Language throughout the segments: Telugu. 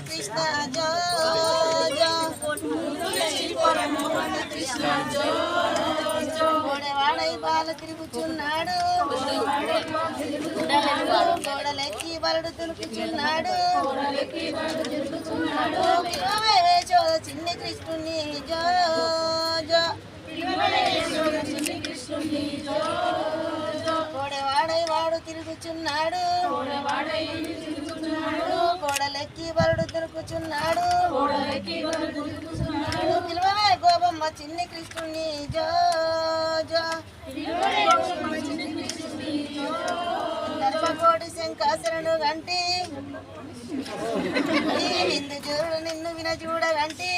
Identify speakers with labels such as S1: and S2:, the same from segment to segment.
S1: కృష్ణ జో జో గోడవాడై బాల తిరుగుచున్నాడు గోడలెక్కి బలుడు తులుపుచున్నాడు చిన్ని కృష్ణుని జో జో గోడవాడై వాడు తిరుగుచున్నాడు గోడలెక్కి బలుడు తిరుగుచున్నాడు పిలువవే గోబమ్మ చిన్ని కృష్ణుని జో జో గర్భకోటి శంకాసురుడు గంటి నిందు చూడు నిన్ను విన చూడగంటి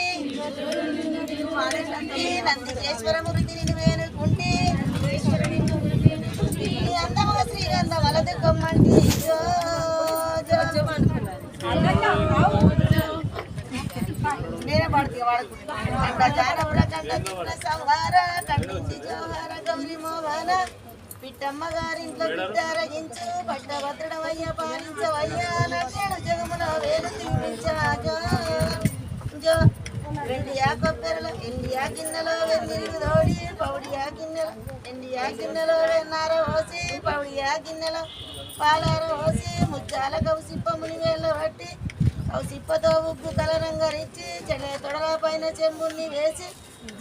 S1: నందికేశ్వరమూర్తి నిన్ను వేనుకుంటి అందముగా శ్రీగంధ వలదు కొమ్మంటి జో నేనే పాడుతీ వాడుకుంటా జానపుర కండ కృష్ణ సంహార ఖండించి జోహార గౌరీ మోహన పిట్టమ్మ గారింట్లో బిడ్డారగించు పట్టభద్రుడవయ్య పాలించవయ్యా లక్షణ జగమున వేలు తినిపించా జో జో వెండియా కొప్పెరలో ఎండియా గిన్నెలో వెన్నీళ్ళు తోడి పౌడియా గిన్నెలో ఎండియా గిన్నెలో వెన్నార పోసి పౌడియా గిన్నెలో పాలార పోసి ముచ్చాల కౌసిప్పముని వేళ్ళ పట్టి కౌసిప్పతో ఉగ్గు కలరంగరించి చెడే తొడల పైన చెంబుని వేసి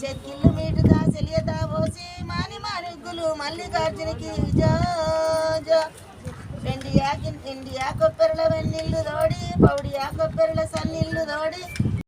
S1: చెక్కిళ్ళు మీటుగా చెలియతా పోసి మాని ఉగ్గులు మల్లికార్జునికి జో జో ఎండియా కొప్పెరల వెన్నీళ్ళు తోడి పౌడియా కొప్పెరల సన్నీళ్ళు తోడి